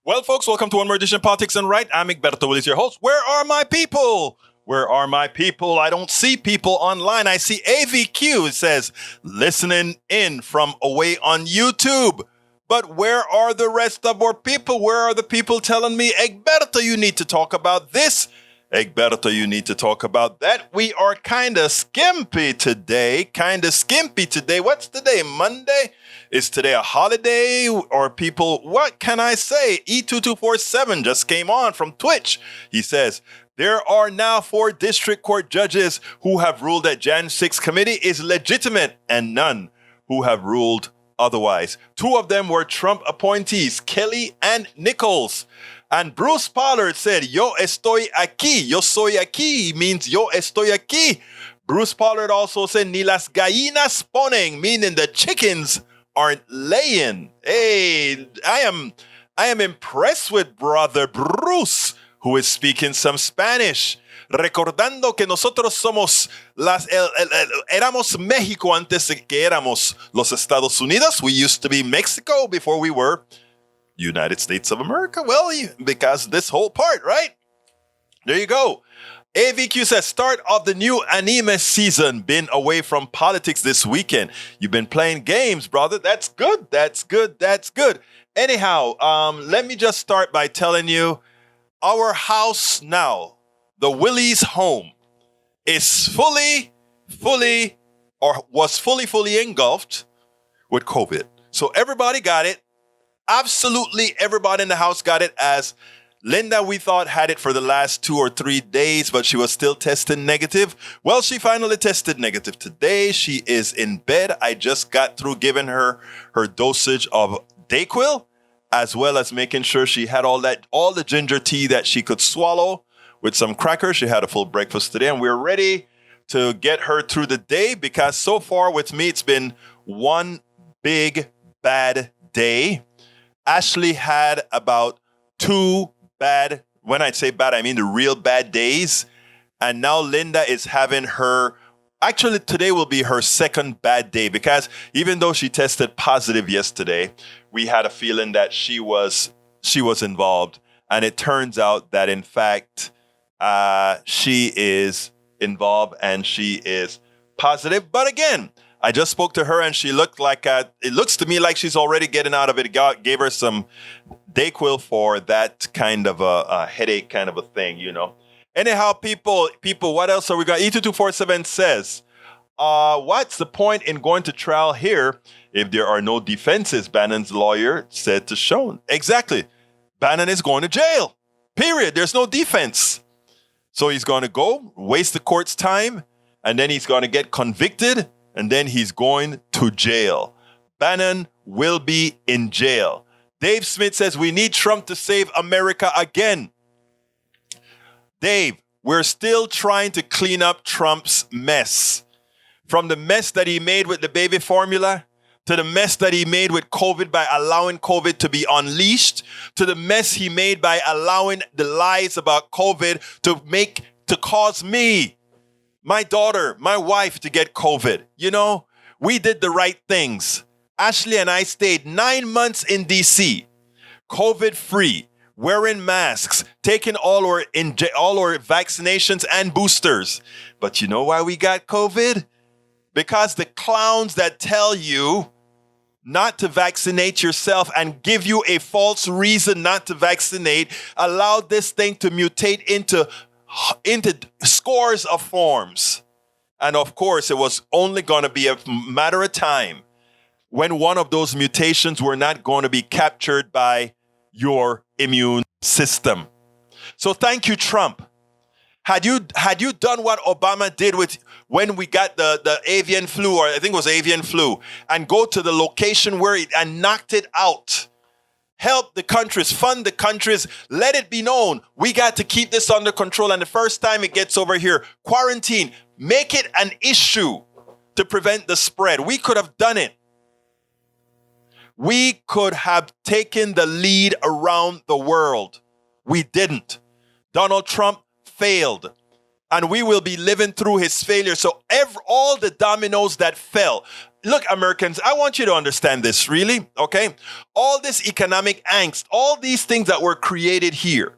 Well, folks, welcome to one more edition of Politics and Right. I'm Egberto Willis, your host. Where are my people? Where are my people? I don't see people online. I see AVQ. It says, listening in from away on YouTube. But where are the rest of our people? Where are the people telling me, Egberto, you need to talk about this? Egberto, you need to talk about that. We are kind of skimpy today. What's today? Monday? Is today a holiday? Or people, what can I say? E2247 just came on from Twitch. He says, there are now 4 district court judges who have ruled that Jan 6 committee is legitimate and none who have ruled otherwise. 2 of them were Trump appointees, Kelly and Nichols. And Bruce Pollard said, yo estoy aquí. Yo soy aquí means yo estoy aquí. Bruce Pollard also said, ni las gallinas ponen, meaning the chickens aren't laying. Hey, I am impressed with brother Bruce, who is speaking some Spanish. Recordando que nosotros somos éramos México antes de que éramos los Estados Unidos. We used to be Mexico before we were United States of America. Well, because this whole part, right? There you go. AVQ says, start of the new anime season. Been away from politics this weekend. You've been playing games, brother. That's good. That's good. That's good. Anyhow, let me just start by telling you, our house now, the Willie's home, is fully engulfed with COVID. So everybody got it. Absolutely everybody in the house got it. As Linda, we thought, had it for the last 2 or 3 days, but she was still testing negative. Well, she finally tested negative today. She is in bed. I just got through giving her dosage of Dayquil, as well as making sure she had all the ginger tea that she could swallow with some crackers. She had a full breakfast today, and we're ready to get her through the day, because so far with me, it's been one big bad day. Ashley had about 2 bad, when I say bad, I mean the real bad days. And now Linda is having actually today will be her second bad day, because even though she tested positive yesterday, we had a feeling that she was involved. And it turns out that in fact, she is involved and she is positive. But again, I just spoke to her and she looked like, it looks to me like she's already getting out of it. Gave her some Dayquil for that kind of a headache kind of a thing, you know. Anyhow, people, what else are we got? E2247 says, what's the point in going to trial here if there are no defenses? Bannon's lawyer said to Schoen. Exactly. Bannon is going to jail. Period. There's no defense. So he's going to go, waste the court's time, and then he's going to get convicted, and then he's going to jail. Bannon will be in jail. Dave Smith says, we need Trump to save America again. Dave, we're still trying to clean up Trump's mess. From the mess that he made with the baby formula, to the mess that he made with COVID by allowing COVID to be unleashed, to the mess he made by allowing the lies about COVID to cause me, my daughter, my wife to get COVID. You know, we did the right things. Ashley and I stayed 9 months in DC, COVID-free, wearing masks, taking all our vaccinations and boosters. But you know why we got COVID? Because the clowns that tell you not to vaccinate yourself and give you a false reason not to vaccinate allowed this thing to mutate into scores of forms. And of course, it was only going to be a matter of time when one of those mutations were not going to be captured by your immune system. So thank you, Trump. Had you done what Obama did when we got the avian flu, or I think it was avian flu, and go to the location where and knocked it out, help the countries, fund the countries, let it be known we got to keep this under control. And the first time it gets over here, quarantine, make it an issue to prevent the spread. We could have done it. We could have taken the lead around the world. We didn't. Donald Trump failed, and we will be living through his failure. So all the dominoes that fell, look, Americans, I want you to understand this, really, okay? All this economic angst, all these things that were created here,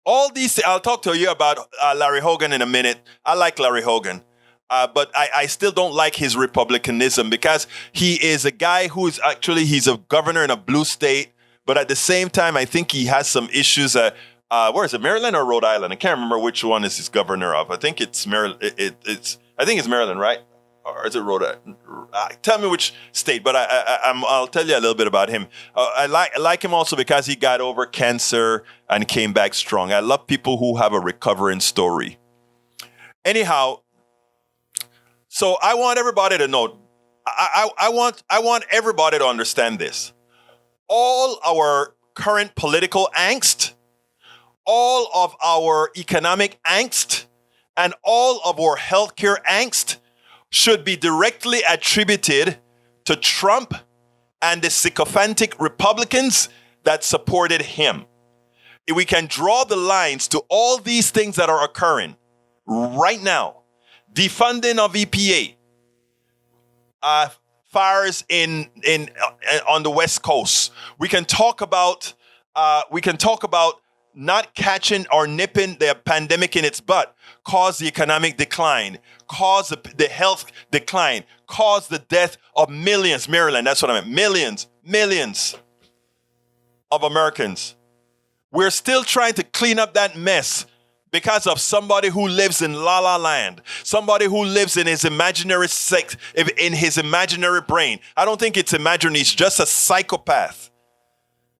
all these, I'll talk to you about Larry Hogan in a minute. I like Larry Hogan. But I still don't like his republicanism because he is a guy who is actually, he's a governor in a blue state. But at the same time, I think he has some issues. Where is it, Maryland or Rhode Island? I can't remember which one is his governor of. I think it's Maryland. I think it's Maryland, right? Or is it Rhode Island? Tell me which state, but I'll tell you a little bit about him. I like him also because he got over cancer and came back strong. I love people who have a recovering story. Anyhow, so I want everybody to know, I want everybody to understand this. All our current political angst, all of our economic angst, and all of our healthcare angst should be directly attributed to Trump and the sycophantic Republicans that supported him. If we can draw the lines to all these things that are occurring right now, defunding of EPA, fires on the West Coast. We can talk about not catching or nipping the pandemic in its butt, cause the economic decline, cause the health decline, cause the death of millions. Maryland, that's what I meant. Millions of Americans. We're still trying to clean up that mess because of somebody who lives in La La Land, somebody who lives in his imaginary in his imaginary brain. I don't think it's imaginary, he's just a psychopath.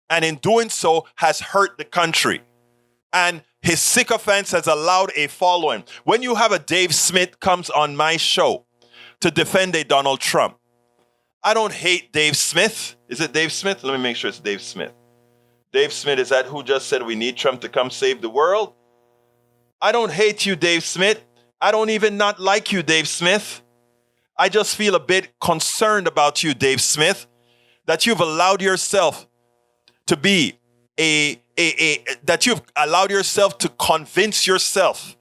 And in doing so, has hurt the country. And his sycophants has allowed a following. When you have a Dave Smith comes on my show to defend a Donald Trump, I don't hate Dave Smith. Is it Dave Smith? Let me make sure it's Dave Smith. Dave Smith, is that who just said we need Trump to come save the world? I don't hate you, Dave Smith. I don't even not like you, Dave Smith. I just feel a bit concerned about you, Dave Smith, that you've allowed yourself to be that you've allowed yourself to convince yourself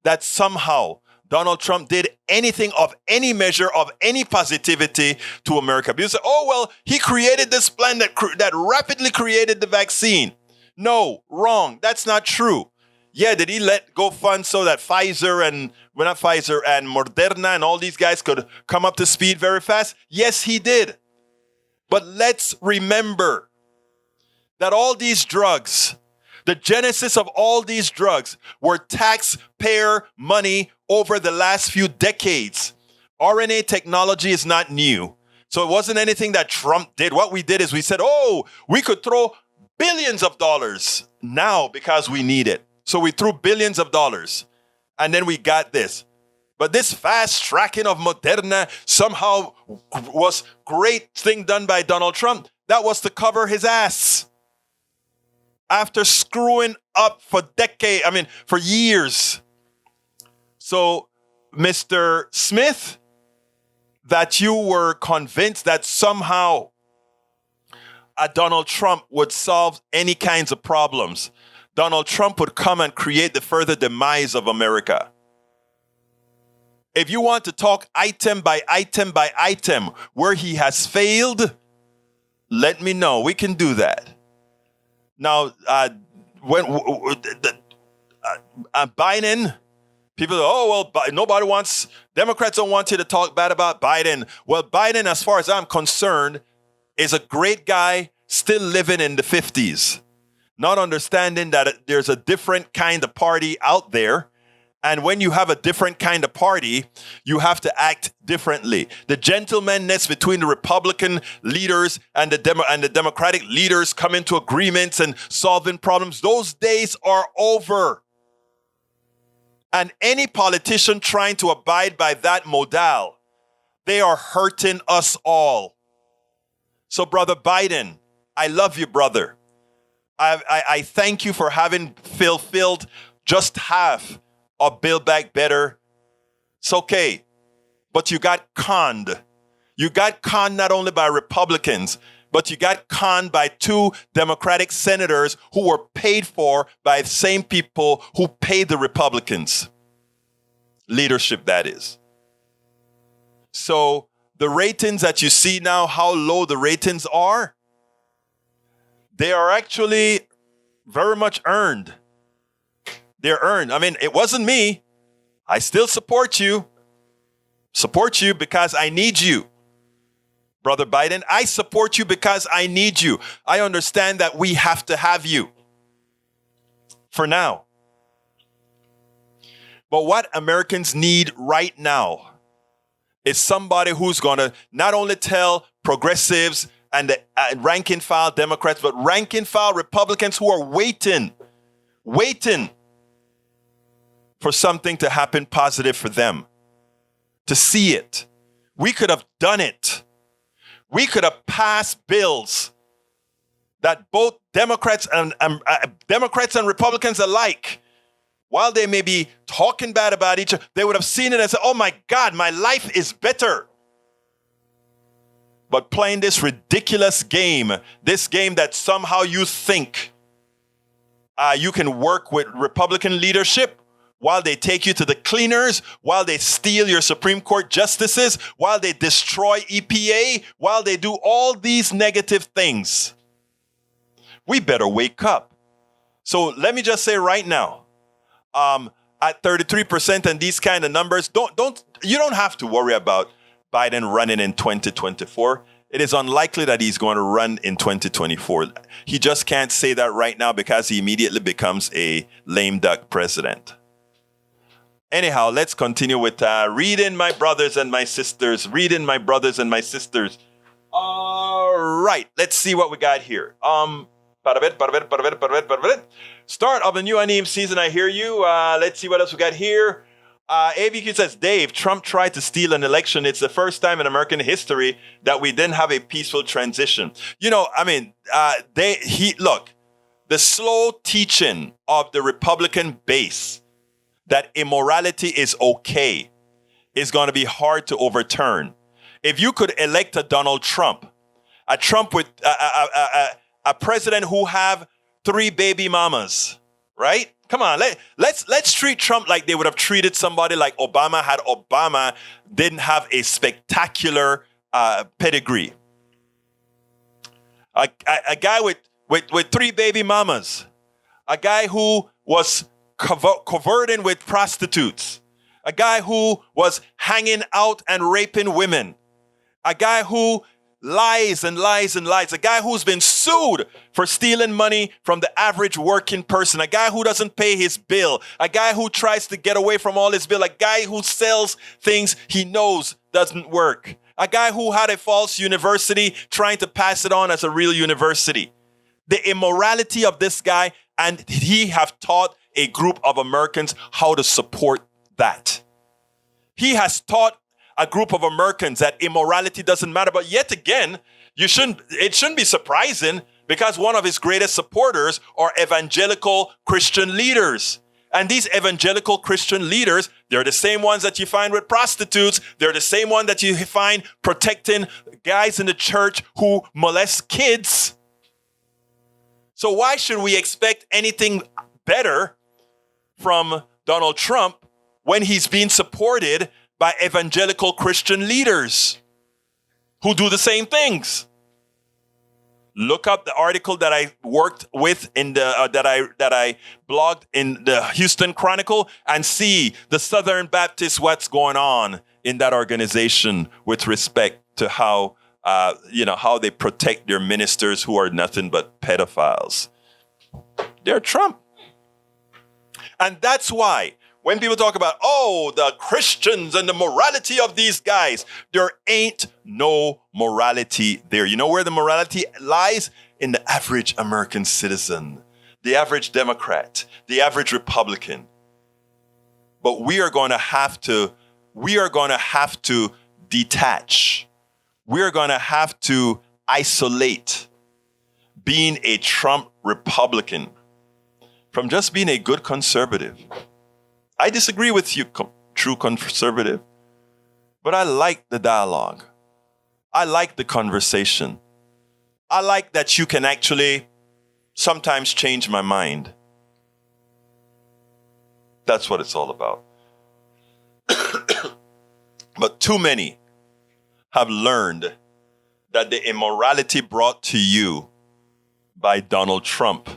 that somehow Donald Trump did anything of any measure of any positivity to America. You say, oh, well, he created this plan that rapidly created the vaccine. No, wrong. That's not true. Yeah, did he let go funds so that Pfizer and Moderna and all these guys could come up to speed very fast? Yes, he did. But let's remember that all these drugs, the genesis of all these drugs were taxpayer money over the last few decades. RNA technology is not new. So it wasn't anything that Trump did. What we did is we said, oh, we could throw billions of dollars now because we need it. So we threw billions of dollars and then we got this. But this fast tracking of Moderna somehow was great thing done by Donald Trump. That was to cover his ass. After screwing up for years. So, Mr. Smith, that you were convinced that somehow Donald Trump would solve any kinds of problems. Donald Trump would come and create the further demise of America. If you want to talk item by item by item where he has failed, let me know. We can do that. Now, when Biden, people say, oh, well, nobody wants, Democrats don't want you to talk bad about Biden. Well, Biden, as far as I'm concerned, is a great guy still living in the 50s, not understanding that there's a different kind of party out there. And when you have a different kind of party, you have to act differently. The gentlemanness between the Republican leaders and the Democratic leaders coming to agreements and solving problems, those days are over. And any politician trying to abide by that modal, they are hurting us all. So, Brother Biden, I love you, brother. I thank you for having fulfilled just half of Build Back Better. It's okay. But you got conned. You got conned not only by Republicans, but you got conned by 2 Democratic senators who were paid for by the same people who paid the Republicans. Leadership, that is. So the ratings that you see now, how low the ratings are, they are actually very much earned. They're earned. I mean, it wasn't me. I still support you. Support you because I need you. Brother Biden, I support you because I need you. I understand that we have to have you for now. But what Americans need right now is somebody who's going to not only tell progressives and the rank and file Democrats, but rank and file Republicans who are waiting for something to happen positive for them, to see it. We could have done it. We could have passed bills that both Democrats and Republicans alike, while they may be talking bad about each other, they would have seen it and said, oh my God, my life is better. But playing this ridiculous game, this game that somehow you think you can work with Republican leadership while they take you to the cleaners, while they steal your Supreme Court justices, while they destroy EPA, while they do all these negative things. We better wake up. So let me just say right now, at 33% and these kind of numbers, you don't have to worry about Biden running in 2024. It is unlikely that he's going to run in 2024. He just can't say that right now because he immediately becomes a lame duck president. Anyhow, let's continue with reading my brothers and my sisters. Reading my brothers and my sisters. All right, let's see what we got here. Start of the new anime season, I hear you. Let's see what else we got here. ABQ says, Dave, Trump tried to steal an election. It's the first time in American history that we didn't have a peaceful transition. You know, I mean, look, the slow teaching of the Republican base that immorality is okay is going to be hard to overturn. If you could elect a Donald Trump, a Trump with a president who have 3 baby mamas, right? Come on, let's treat Trump like they would have treated somebody like Obama had Obama didn't have a spectacular pedigree. A guy with 3 baby mamas, a guy who was coverting with prostitutes, a guy who was hanging out and raping women, a guy who lies and lies and lies, a guy who's been sued for stealing money from the average working person, a guy who doesn't pay his bill, a guy who tries to get away from all his bill, a guy who sells things he knows doesn't work, a guy who had a false university trying to pass it on as a real university. The immorality of this guy, and he have taught a group of Americans how to support that. He has taught a group of Americans that immorality doesn't matter. But yet again, it shouldn't be surprising because one of his greatest supporters are evangelical Christian leaders. And these evangelical Christian leaders, they're the same ones that you find with prostitutes. They're the same one that you find protecting guys in the church who molest kids. So why should we expect anything better from Donald Trump when he's being supported by evangelical Christian leaders who do the same things? Look up the article that I worked with in the that I blogged in the Houston Chronicle and see the Southern Baptist what's going on in that organization with respect to how how they protect their ministers who are nothing but pedophiles. They're Trump. And that's why when people talk about, the Christians and the morality of these guys, there ain't no morality there. You know where the morality lies? In the average American citizen, the average Democrat, the average Republican. But we are going to have to detach. We are going to have to isolate being a Trump Republican from just being a good conservative. I disagree with you, true conservative, but I like the dialogue. I like the conversation. I like that you can actually sometimes change my mind. That's what it's all about. But too many have learned that the immorality brought to you by Donald Trump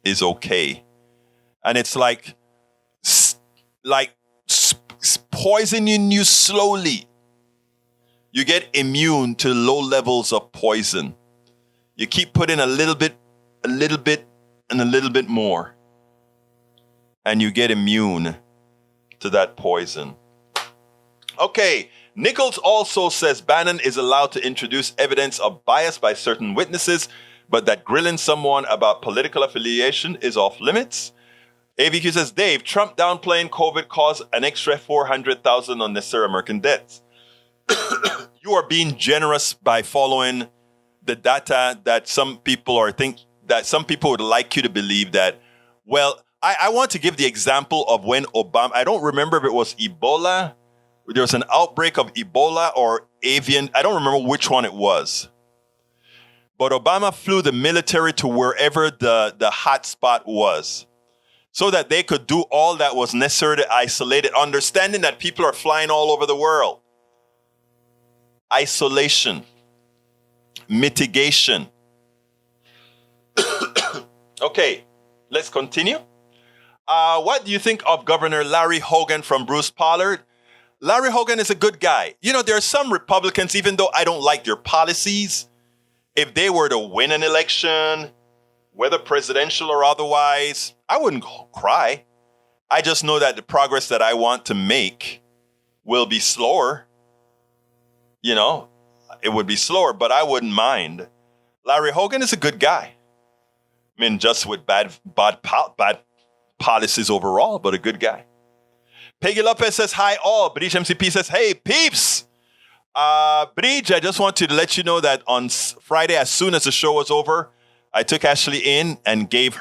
is okay. And it's like poisoning you slowly. You get immune to low levels of poison. You keep putting a little bit, and a little bit more. And you get immune to that poison. Okay, Nichols also says Bannon is allowed to introduce evidence of bias by certain witnesses, but that grilling someone about political affiliation is off limits. AVQ says, Dave, Trump downplaying COVID caused an extra 400,000 unnecessary American deaths. You are being generous by following the data that some people would like you to believe that. Well, I want to give the example of when Obama, I don't remember if it was Ebola. There was an outbreak of Ebola or avian. I don't remember which one it was. But Obama flew the military to wherever the hot spot was so that they could do all that was necessary to isolate it, understanding that people are flying all over the world. Isolation, mitigation. Okay, let's continue. What do you think of Governor Larry Hogan from Bruce Pollard? Larry Hogan is a good guy. You know, there are some Republicans, even though I don't like their policies, if they were to win an election, whether presidential or otherwise, I wouldn't cry. I just know that the progress that I want to make will be slower. You know, it would be slower, but I wouldn't mind. Larry Hogan is a good guy. I mean, just with bad policies overall, but a good guy. Peggy Lopez says, hi all. Bridge MCP says, hey, peeps. Bridge, I just want to let you know that on Friday, as soon as the show was over, I took Ashley in and took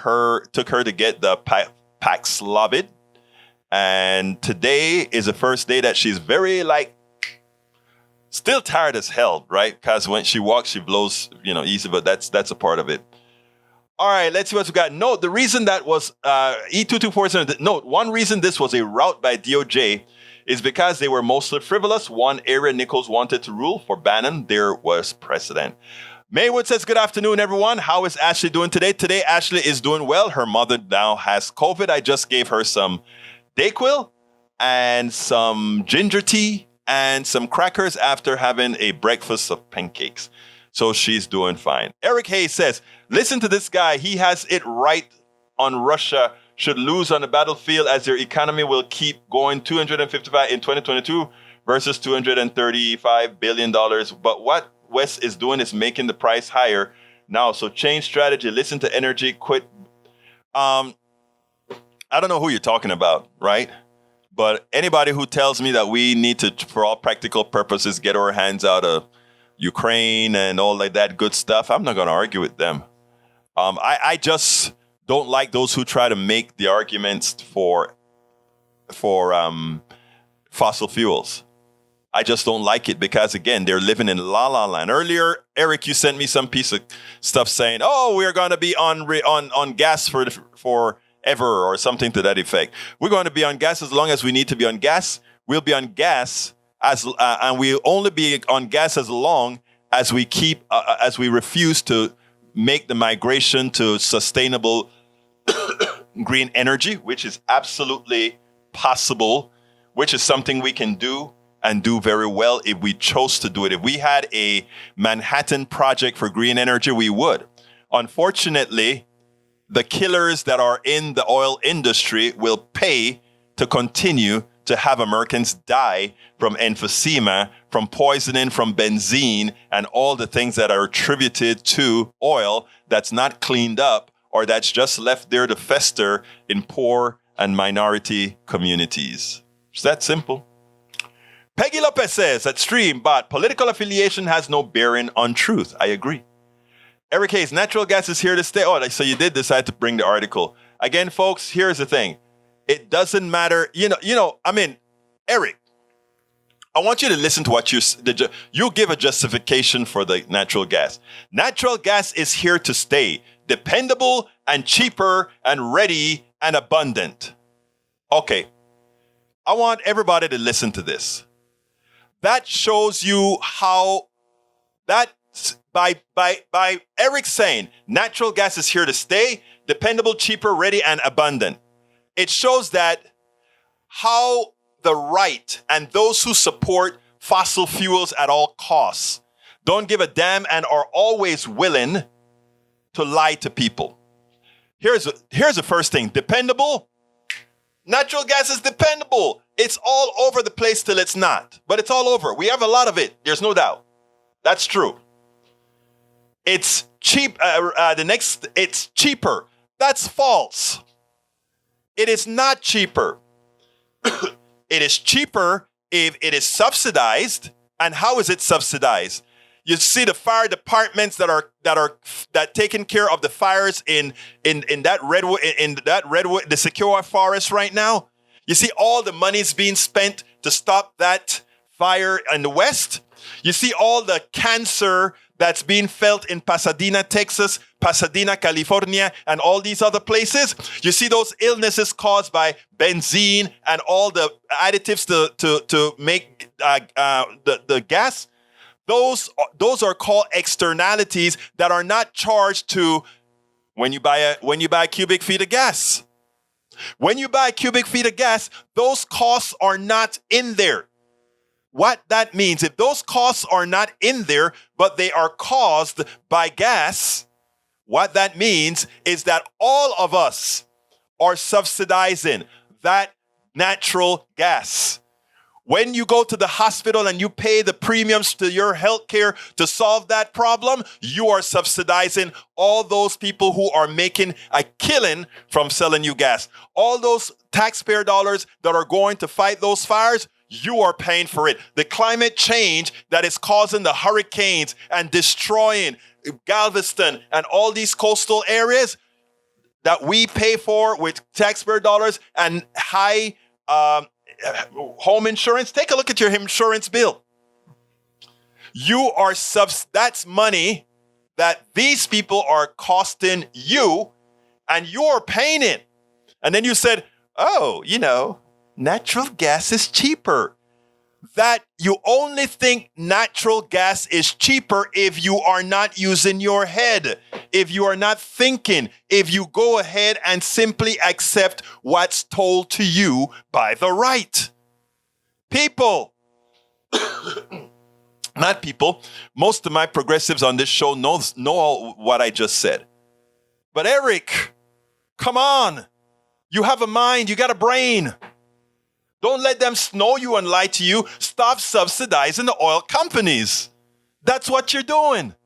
her to get the Paxlovid. And today is the first day that she's very, still tired as hell, right? Because when she walks, she blows, easy, but that's a part of it. All right, let's see what we got. Note, the reason that was E2247, note, one reason this was a rout by DOJ is because they were mostly frivolous. One area Nichols wanted to rule. For Bannon, there was precedent. Maywood says, good afternoon, everyone. How is Ashley doing today? Today, Ashley is doing well. Her mother now has COVID. I just gave her some Dayquil and some ginger tea and some crackers after having a breakfast of pancakes. So she's doing fine. Eric Hayes says, listen to this guy. He has it right on Russia should lose on the battlefield as their economy will keep going 255 in 2022 versus $235 billion. But what West is doing is making the price higher now. So change strategy, listen to energy, quit. I don't know who you're talking about, right? But anybody who tells me that we need to, for all practical purposes, get our hands out of Ukraine and all like that good stuff, I'm not going to argue with them. I just don't like those who try to make the arguments for fossil fuels. I just don't like it because, again, they're living in la la land. Earlier, Eric, you sent me some piece of stuff saying, "Oh, we're going to be on gas forever," or something to that effect. We're going to be on gas as long as we need to be on gas. We'll be on gas and we'll only be on gas as long as we as we refuse to make the migration to sustainable green energy, which is absolutely possible, which is something we can do and do very well if we chose to do it. If we had a Manhattan project for green energy, we would. Unfortunately, the killers that are in the oil industry will pay to continue to have Americans die from emphysema, from poisoning, from benzene, and all the things that are attributed to oil that's not cleaned up or that's just left there to fester in poor and minority communities. It's that simple. Peggy Lopez says at stream, but political affiliation has no bearing on truth. I agree. Eric Hayes, natural gas is here to stay. Oh, so you did decide to bring the article. Again, folks, here's the thing. It doesn't matter. Eric, I want you to listen to what you give a justification for the natural gas. Natural gas is here to stay. Dependable and cheaper and ready and abundant. Okay. I want everybody to listen to this. That shows you how that by Eric saying natural gas is here to stay, dependable, cheaper, ready, and abundant. It shows that how the right and those who support fossil fuels at all costs don't give a damn and are always willing to lie to people. Here's the first thing. Dependable. Natural gas is dependable. It's all over the place till it's not. But it's all over. We have a lot of it. There's no doubt. That's true. It's cheap. It's cheaper. That's false. It is not cheaper. It is cheaper if it is subsidized. And how is it subsidized? You see the fire departments that taking care of the fires in that redwood, the Sequoia forest right now. You see all the money's being spent to stop that fire in the West. You see all the cancer that's being felt in Pasadena, Texas, Pasadena, California, and all these other places. You see those illnesses caused by benzene and all the additives to make the gas. Those are called externalities that are not charged to when you buy a cubic feet of gas. When you buy a cubic feet of gas, those costs are not in there. What that means, if those costs are not in there, but they are caused by gas, what that means is that all of us are subsidizing that natural gas. When you go to the hospital and you pay the premiums to your health care to solve that problem, you are subsidizing all those people who are making a killing from selling you gas. All those taxpayer dollars that are going to fight those fires, you are paying for it. The climate change that is causing the hurricanes and destroying Galveston and all these coastal areas that we pay for with taxpayer dollars and high home insurance. Take a look at your insurance bill. That's money that these people are costing you, and you're paying it. And then you said, oh, natural gas is cheaper. That you only think natural gas is cheaper if you are not using your head, if you are not thinking, if you go ahead and simply accept what's told to you by the right. People, not people, most of my progressives on this show know all what I just said. But Eric, come on. You have a mind, you got a brain. Don't let them snow you and lie to you. Stop subsidizing the oil companies. That's what you're doing.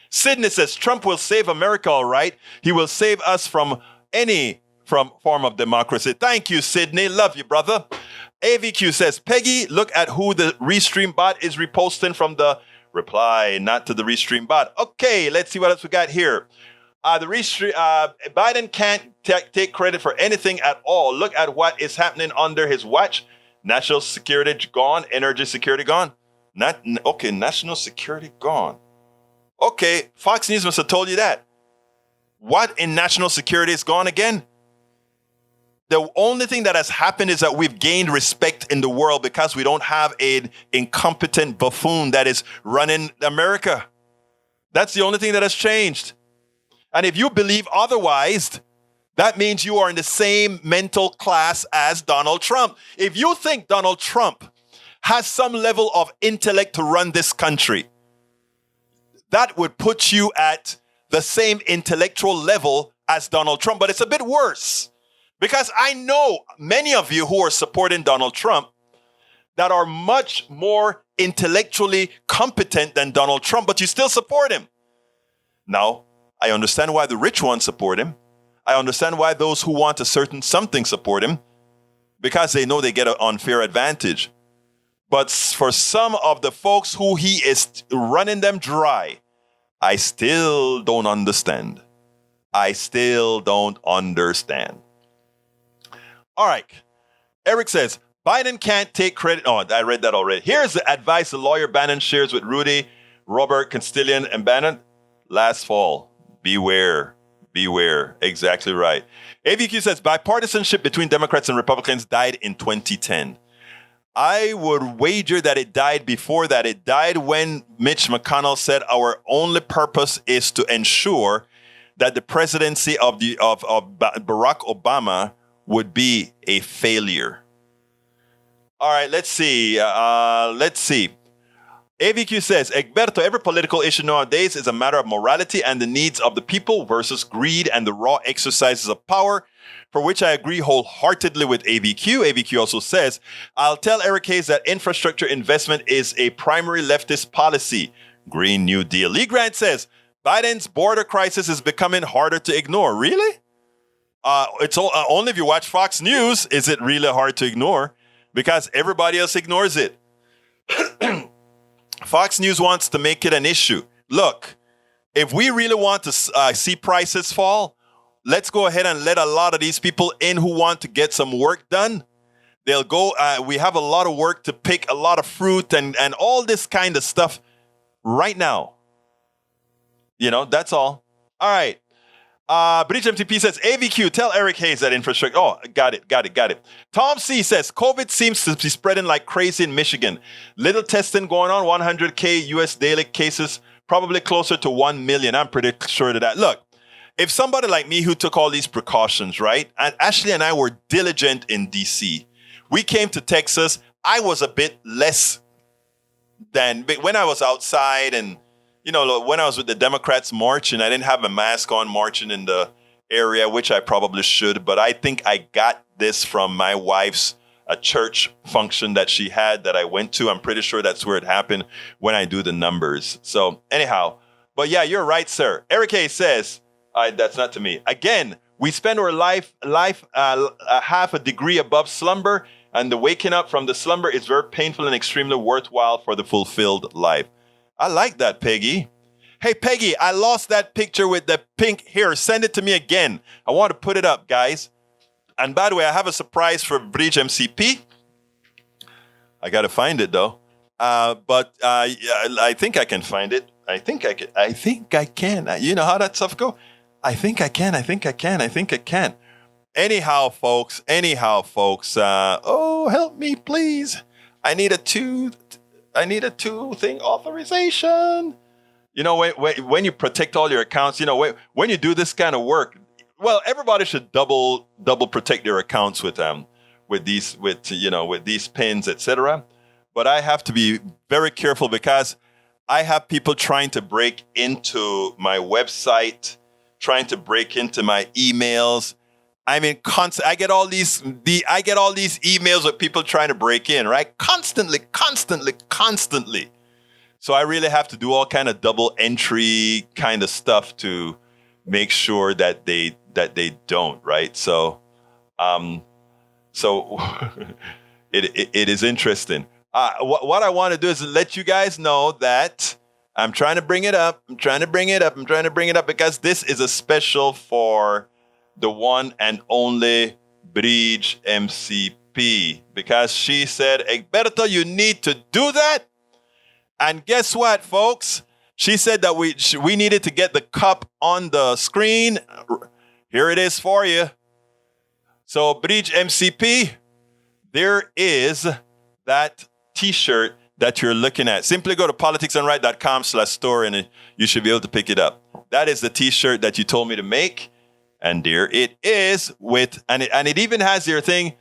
Sydney says, Trump will save America, all right. He will save us from any form of democracy. Thank you, Sydney. Love you, brother. AVQ says, Peggy, look at who the Restream bot is reposting from the reply, not to the Restream bot. Okay, let's see what else we got here. Biden can't take credit for anything at all. Look at what is happening under his watch. National security gone. Energy security gone. National security gone. Okay, Fox News must have told you that. What in national security is gone again? The only thing that has happened is that we've gained respect in the world because we don't have an incompetent buffoon that is running America. That's the only thing that has changed. And if you believe otherwise, that means you are in the same mental class as Donald Trump. If you think Donald Trump has some level of intellect to run this country, that would put you at the same intellectual level as Donald Trump. But it's a bit worse because I know many of you who are supporting Donald Trump that are much more intellectually competent than Donald Trump, but you still support him. Now, I understand why the rich ones support him. I understand why those who want a certain something support him, because they know they get an unfair advantage. But for some of the folks who he is running them dry, I still don't understand. I still don't understand. All right. Eric says, Biden can't take credit. Oh, I read that already. Here's the advice the lawyer Bannon shares with Rudy, Robert, Castellan, and Bannon last fall. Beware. Beware. Exactly right. AVQ says bipartisanship between Democrats and Republicans died in 2010. I would wager that it died before that. It died when Mitch McConnell said our only purpose is to ensure that the presidency of Barack Obama would be a failure. All right, let's see. AVQ says, Egberto, every political issue nowadays is a matter of morality and the needs of the people versus greed and the raw exercises of power, for which I agree wholeheartedly with AVQ. AVQ also says, I'll tell Eric Hayes that infrastructure investment is a primary leftist policy. Green New Deal. Lee Grant says, Biden's border crisis is becoming harder to ignore. Really? It's only if you watch Fox News is it really hard to ignore, because everybody else ignores it. Fox News wants to make it an issue. Look, if we really want to see prices fall, let's go ahead and let a lot of these people in who want to get some work done. They'll go, we have a lot of work to pick, a lot of fruit and all this kind of stuff right now. You know, that's all. All right. Bridge MTP says, AVQ, tell Eric Hayes that infrastructure. Oh, got it. Tom C says, COVID seems to be spreading like crazy in Michigan. Little testing going on, 100K US daily cases, probably closer to 1 million. I'm pretty sure of that. Look, if somebody like me who took all these precautions, right? And Ashley and I were diligent in DC. We came to Texas. I was a bit less than when I was outside and you know, when I was with the Democrats marching, I didn't have a mask on marching in the area, which I probably should. But I think I got this from my wife's a church function that she had that I went to. I'm pretty sure that's where it happened when I do the numbers. So anyhow, but yeah, you're right, sir. Eric Hayes says, that's not to me. Again, we spend our life half a degree above slumber, and the waking up from the slumber is very painful and extremely worthwhile for the fulfilled life. I like that, Peggy. Hey, Peggy, I lost that picture with the pink hair. Send it to me again. I want to put it up, guys. And by the way, I have a surprise for Bridge MCP. I got to find it, though. But I think I can find it. I think I can. You know how that stuff go? I think I can. Anyhow, folks. Oh, help me, please. I need a two thing authorization. You know, when you protect all your accounts, you know, when you do this kind of work, well, everybody should double protect their accounts with these pins, etc. But I have to be very careful because I have people trying to break into my website, trying to break into my emails. I mean, I get all these emails with people trying to break in, right? Constantly. So I really have to do all kind of double entry kind of stuff to make sure that they don't, right? So, it is interesting. What I want to do is let you guys know that I'm trying to bring it up. Because this is a special for the one and only Bridge MCP, because she said, Egberto, you need to do that. And guess what, folks? She said that we needed to get the cup on the screen. Here it is for you. So Bridge MCP, there is that t-shirt that you're looking at. Simply go to politicsandright.com/store and you should be able to pick it up. That is the t-shirt that you told me to make. And there it is and it even has your thing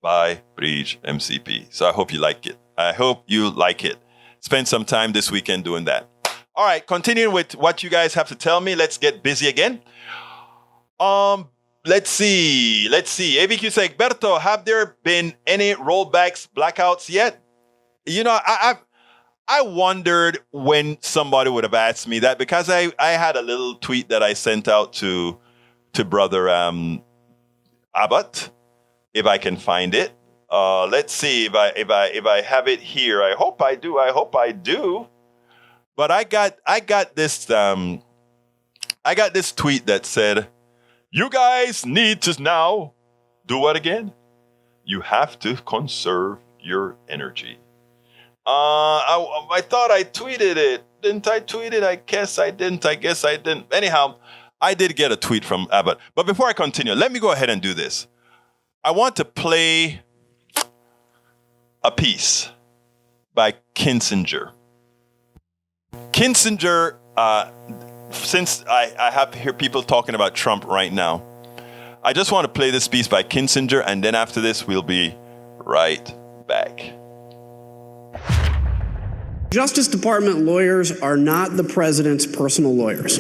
by Bridge MCP. So I hope you like it. Spend some time this weekend doing that. All right, continuing with what you guys have to tell me. Let's get busy again. Let's see. AVQ says, Egberto, have there been any rollbacks, blackouts yet? You know, I wondered when somebody would have asked me that, because I had a little tweet that I sent out to Brother Abbott, if I can find it. Let's see if I have it here. I hope I do. But I got this tweet that said, you guys need to now do what again? You have to conserve your energy. I thought I tweeted it. Didn't I tweet it? I guess I didn't. Anyhow, I did get a tweet from Abbott. But before I continue, let me go ahead and do this. I want to play a piece by Kinzinger. Kinzinger, since I have to hear people talking about Trump right now, I just want to play this piece by Kinzinger, and then after this, we'll be right back. Justice Department lawyers are not the president's personal lawyers.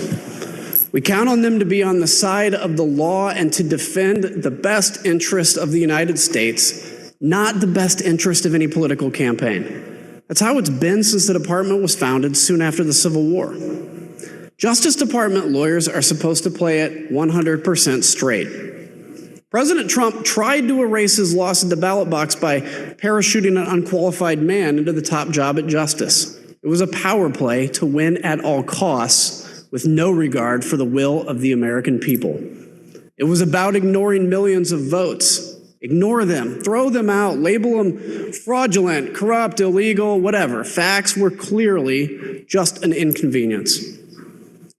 We count on them to be on the side of the law and to defend the best interest of the United States, not the best interest of any political campaign. That's how it's been since the department was founded soon after the Civil War. Justice Department lawyers are supposed to play it 100% straight. President Trump tried to erase his loss at the ballot box by parachuting an unqualified man into the top job at justice. It was a power play to win at all costs, with no regard for the will of the American people. It was about ignoring millions of votes. Ignore them, throw them out, label them fraudulent, corrupt, illegal, whatever. Facts were clearly just an inconvenience.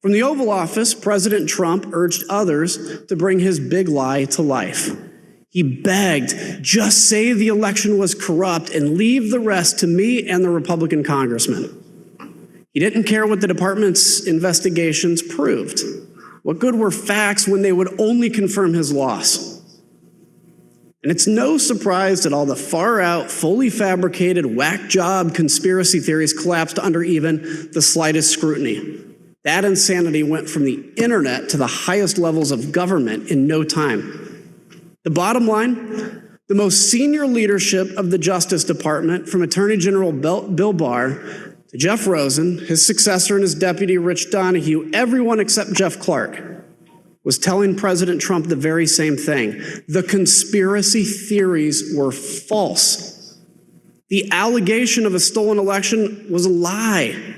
From the Oval Office, President Trump urged others to bring his big lie to life. He begged, just say the election was corrupt and leave the rest to me and the Republican congressman. He didn't care what the department's investigations proved. What good were facts when they would only confirm his loss? And it's no surprise that all the far-out, fully fabricated, whack job conspiracy theories collapsed under even the slightest scrutiny. That insanity went from the internet to the highest levels of government in no time. The bottom line, the most senior leadership of the Justice Department, from Attorney General Bill Barr to Jeff Rosen, his successor and his deputy Rich Donahue, everyone except Jeff Clark, was telling President Trump the very same thing. The conspiracy theories were false. The allegation of a stolen election was a lie.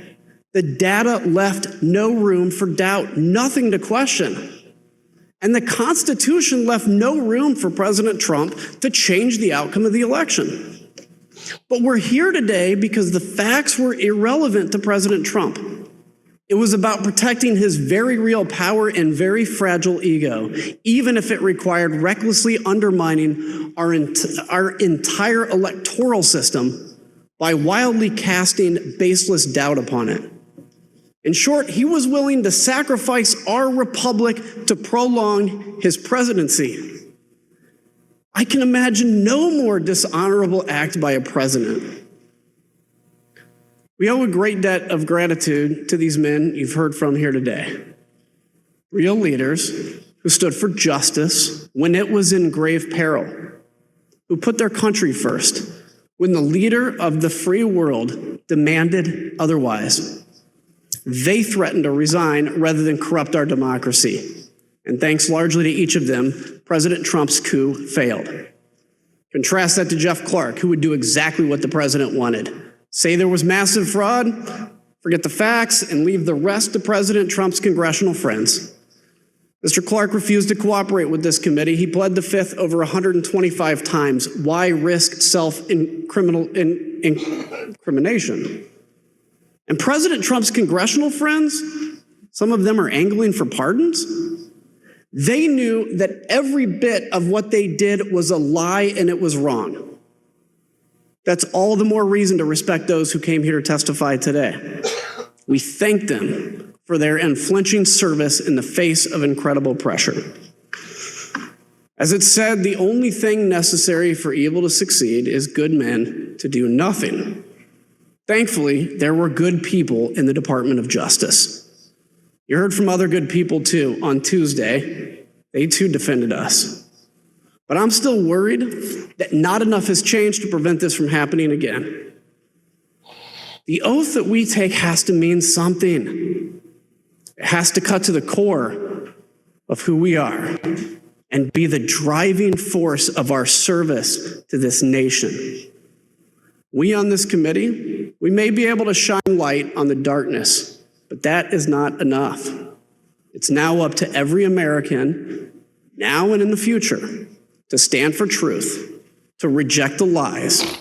The data left no room for doubt, nothing to question. And the Constitution left no room for President Trump to change the outcome of the election. But we're here today because the facts were irrelevant to President Trump. It was about protecting his very real power and very fragile ego, even if it required recklessly undermining our entire electoral system by wildly casting baseless doubt upon it. In short, he was willing to sacrifice our republic to prolong his presidency. I can imagine no more dishonorable act by a president. We owe a great debt of gratitude to these men you've heard from here today. Real leaders who stood for justice when it was in grave peril, who put their country first when the leader of the free world demanded otherwise. They threatened to resign rather than corrupt our democracy. And thanks largely to each of them, President Trump's coup failed. Contrast that to Jeff Clark, who would do exactly what the president wanted. Say there was massive fraud, forget the facts, and leave the rest to President Trump's congressional friends. Mr. Clark refused to cooperate with this committee. He pled the fifth over 125 times. Why risk self-incrimination? And President Trump's congressional friends, some of them are angling for pardons. They knew that every bit of what they did was a lie and it was wrong. That's all the more reason to respect those who came here to testify today. We thank them for their unflinching service in the face of incredible pressure. As it's said, the only thing necessary for evil to succeed is good men to do nothing. Thankfully, there were good people in the Department of Justice. You heard from other good people too on Tuesday. They too defended us. But I'm still worried that not enough has changed to prevent this from happening again. The oath that we take has to mean something. It has to cut to the core of who we are and be the driving force of our service to this nation. We on this committee, we may be able to shine light on the darkness, but that is not enough. It's now up to every American, now and in the future, to stand for truth, to reject the lies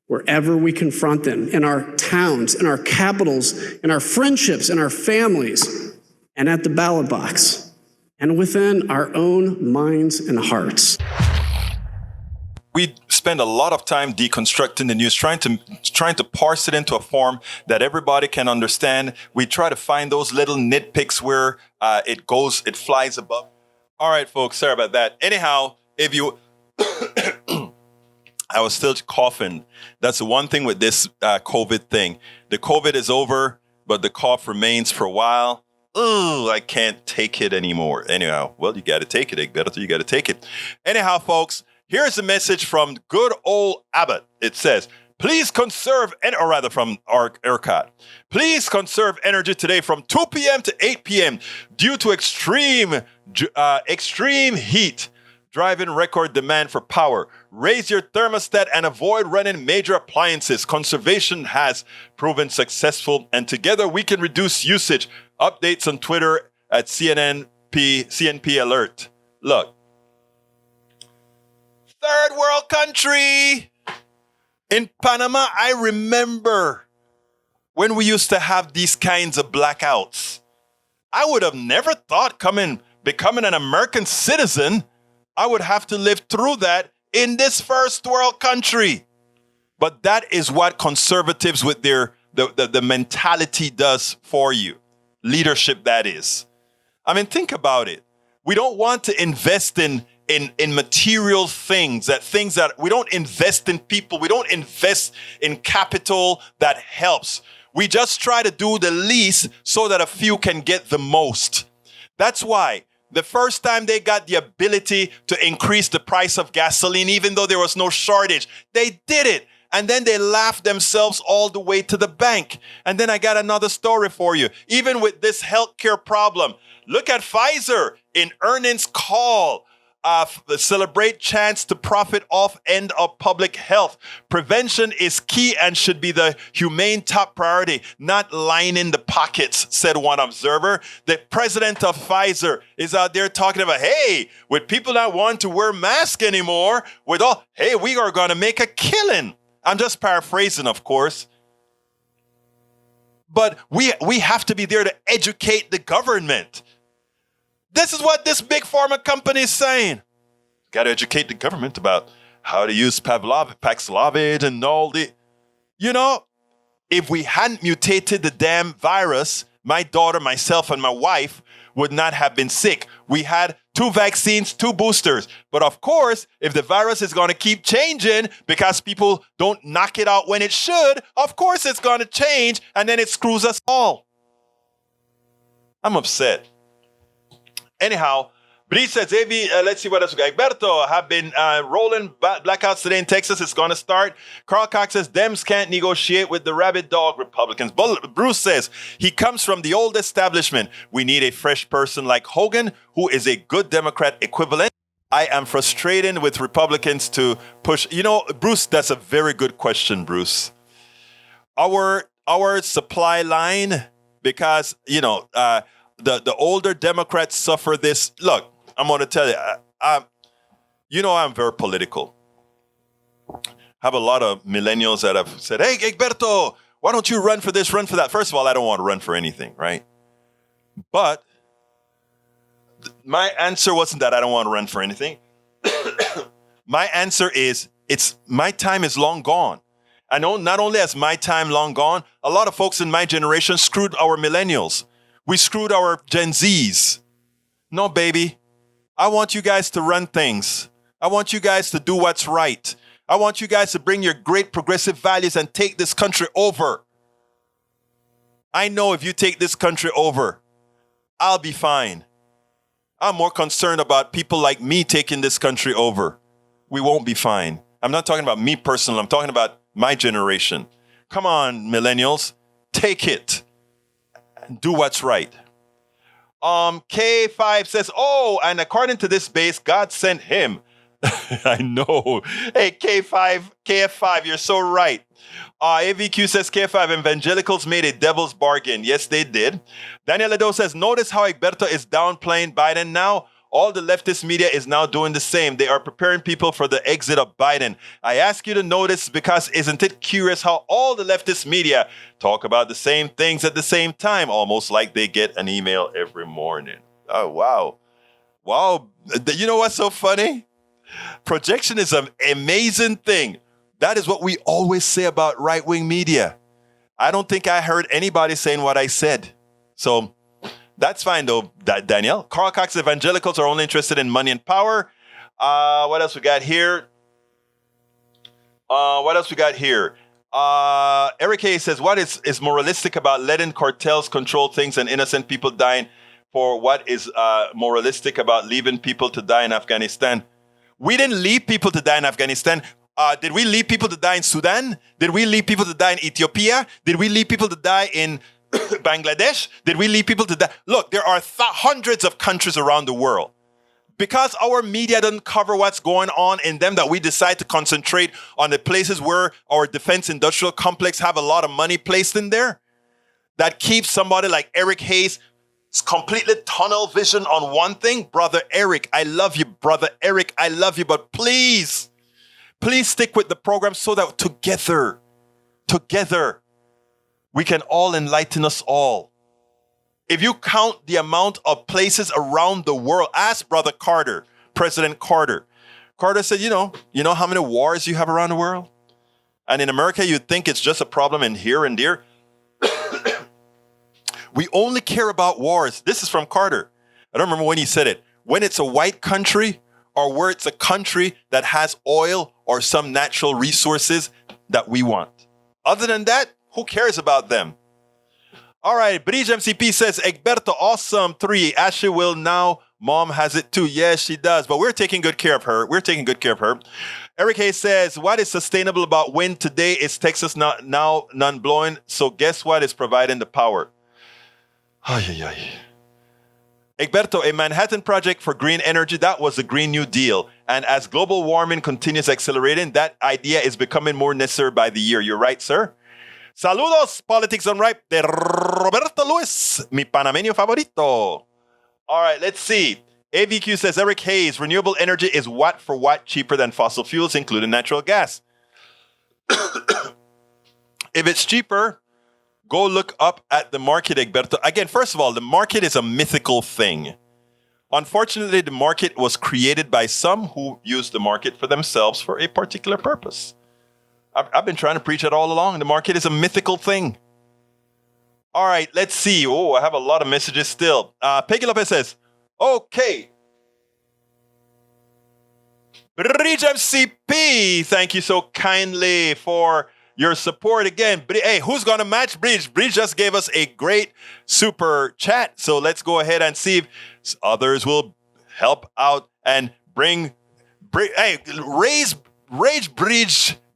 wherever we confront them, in our towns, in our capitals, in our friendships, in our families, and at the ballot box, and within our own minds and hearts. We spent spend a lot of time deconstructing the news, trying to parse it into a form that everybody can understand. We try to find those little nitpicks where it flies above. All right, folks, sorry about that. Anyhow, if you, I was still coughing. That's the one thing with this COVID thing. The COVID is over, but the cough remains for a while. Oh, I can't take it anymore. Anyhow, well, you got to take it, Egberto. You got to take it. Anyhow, folks, here's a message from good old Abbott. It says, please conserve, or rather from ERCOT. Please conserve energy today from 2 p.m. to 8 p.m. due to extreme heat driving record demand for power. Raise your thermostat and avoid running major appliances. Conservation has proven successful, and together we can reduce usage. Updates on Twitter at CNP Alert. Look, third world country. In Panama, I remember when we used to have these kinds of blackouts. I would have never thought becoming an American citizen, I would have to live through that in this first world country. But that is what conservatives with the mentality does for you. Leadership, that is. I mean, think about it. We don't want to invest in material things that we don't invest in people. We don't invest in capital that helps. We just try to do the least so that a few can get the most. That's why the first time they got the ability to increase the price of gasoline, even though there was no shortage, they did it. And then they laughed themselves all the way to the bank. And then I got another story for you. Even with this healthcare problem, look at Pfizer in earnings call. Celebrate chance to profit off end of public health. Prevention is key and should be the humane top priority, not lining the pockets, said one observer. The president of Pfizer is out there talking about, hey, with people not wanting to wear masks anymore, we are going to make a killing. I'm just paraphrasing, of course. But we have to be there to educate the government. This is what this big pharma company is saying. Got to educate the government about how to use Paxlovid and all the... You know, if we hadn't mutated the damn virus, my daughter, myself, and my wife would not have been sick. We had 2 vaccines, 2 boosters. But of course, if the virus is going to keep changing because people don't knock it out when it should, of course it's going to change, and then it screws us all. I'm upset. Anyhow, but he says, let's see what else we got. Egberto have been rolling blackouts today in Texas. It's going to start. Carl Cox says, Dems can't negotiate with the rabid dog Republicans. Bruce says, he comes from the old establishment. We need a fresh person like Hogan, who is a good Democrat equivalent. I am frustrated with Republicans to push. You know, Bruce, that's a very good question, Bruce. Our supply line, because, the older Democrats suffer this. Look, I'm going to tell you, I'm very political. I have a lot of millennials that have said, hey, Egberto, why don't you run for this, run for that? First of all, I don't want to run for anything, right? But my answer wasn't that I don't want to run for anything. My answer is, my time is long gone. I know not only is my time long gone, a lot of folks in my generation screwed our millennials. We screwed our Gen Zs. No, baby. I want you guys to run things. I want you guys to do what's right. I want you guys to bring your great progressive values and take this country over. I know if you take this country over, I'll be fine. I'm more concerned about people like me taking this country over. We won't be fine. I'm not talking about me personally. I'm talking about my generation. Come on, millennials. Take it. Do what's right. K5 says, and according to this base, God sent him. I know. Hey, KF5, you're so right. AVQ says, KF5, evangelicals made a devil's bargain. Yes, they did. Daniel Ledo says, notice how Egberto is downplaying Biden now. All the leftist media is now doing the same. They are preparing people for the exit of Biden. I ask you to notice because isn't it curious how all the leftist media talk about the same things at the same time, almost like they get an email every morning. Oh, wow. Wow. You know what's so funny? Projection is an amazing thing. That is what we always say about right-wing media. I don't think I heard anybody saying what I said. So that's fine, though, Danielle. Carl Cox, evangelicals are only interested in money and power. What else we got here? Eric Hayes says, what is moralistic about letting cartels control things and innocent people dying? For what is moralistic about leaving people to die in Afghanistan? We didn't leave people to die in Afghanistan. Did we leave people to die in Sudan? Did we leave people to die in Ethiopia? Did we leave people to die in Bangladesh? Did we leave people to die? Look, there are hundreds of countries around the world. Because our media doesn't cover what's going on in them, that we decide to concentrate on the places where our defense industrial complex have a lot of money placed in there. That keeps somebody like Eric Hayes completely tunnel vision on one thing. Brother Eric, I love you. Brother Eric, I love you. But please stick with the program so that together, we can all enlighten us all. If you count the amount of places around the world, ask Brother Carter, President Carter. Carter said, you know how many wars you have around the world? And in America, you'd think it's just a problem in here and there. We only care about wars. This is from Carter. I don't remember when he said it. When it's a white country or where it's a country that has oil or some natural resources that we want. Other than that, who cares about them? All right, Bridge MCP says, Egberto, awesome 3. Ashley will now. Mom has it too. Yes, she does. But we're taking good care of her. Eric Hayes says, what is sustainable about wind today is Texas now none blowing. So guess what is providing the power? Egberto, a Manhattan Project for green energy, that was the Green New Deal. And as global warming continues accelerating, that idea is becoming more necessary by the year. You're right, sir. Saludos, Politics Unripe de Roberto Luis, mi panameño favorito. All right, let's see. AVQ says, Eric Hayes, renewable energy is watt for watt cheaper than fossil fuels, including natural gas. If it's cheaper, go look up at the market, Egberto. Again, first of all, the market is a mythical thing. Unfortunately, the market was created by some who use the market for themselves for a particular purpose. I've been trying to preach it all along. The market is a mythical thing. All right, let's see. Oh, I have a lot of messages still. Peggy Lopez says, okay. Bridge MCP, thank you so kindly for your support again. Hey, who's going to match Bridge? Bridge just gave us a great super chat. So let's go ahead and see if others will help out and raise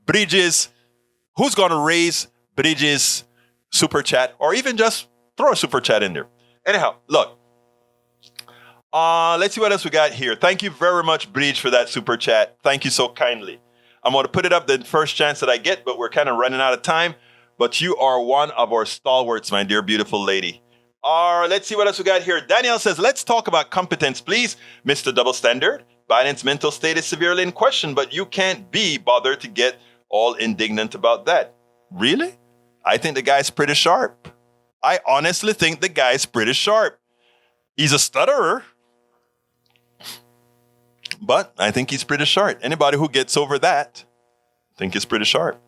Bridges. Who's going to raise Bridges super chat or even just throw a super chat in there? Anyhow, look. Let's see what else we got here. Thank you very much, Bridge, for that super chat. Thank you so kindly. I'm going to put it up the first chance that I get, but we're kind of running out of time. But you are one of our stalwarts, my dear, beautiful lady. Let's see what else we got here. Danielle says, let's talk about competence, please. Mr. Double Standard, Biden's mental state is severely in question, but you can't be bothered to get all indignant about that. Really? I think the guy's pretty sharp. I honestly think the guy's pretty sharp. He's a stutterer, but I think he's pretty sharp. Anybody who gets over that, I think he's pretty sharp.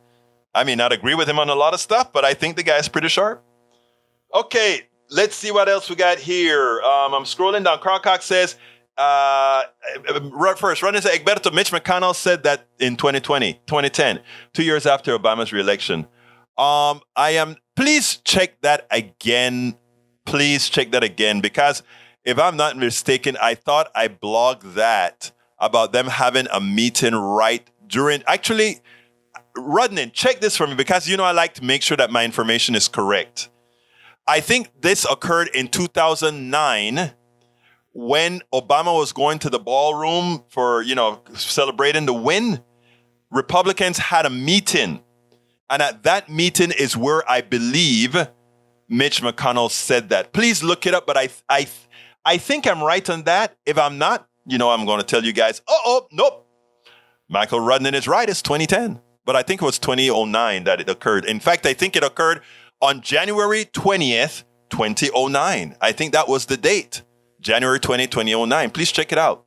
I may not agree with him on a lot of stuff, but I think the guy's pretty sharp. Okay, let's see what else we got here. I'm scrolling down. Carl Cox says, first, run into Egberto. Mitch McConnell said that in 2010, 2 years after Obama's reelection. Please check that again. Because if I'm not mistaken, I thought I blogged that about them having a meeting right during, actually, Rudnin, check this for me because, I like to make sure that my information is correct. I think this occurred in 2009 when Obama was going to the ballroom for, celebrating the win. Republicans had a meeting. And at that meeting is where I believe Mitch McConnell said that. Please look it up, but I think I'm right on that. If I'm not, I'm going to tell you guys, nope. Michael Rudnin is right. It's 2010. But I think it was 2009 that it occurred. In fact, I think it occurred on January 20th, 2009. I think that was the date. January 20, 2009. Please check it out.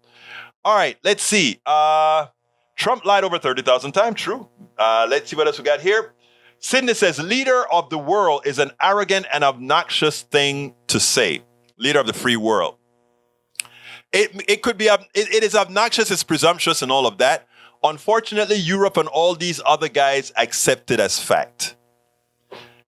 All right, let's see. Trump lied over 30,000 times. True. Let's see what else we got here. Sydney says, leader of the world is an arrogant and obnoxious thing to say. Leader of the free world. It could be, it is obnoxious, it's presumptuous and all of that. Unfortunately, Europe and all these other guys accept it as fact.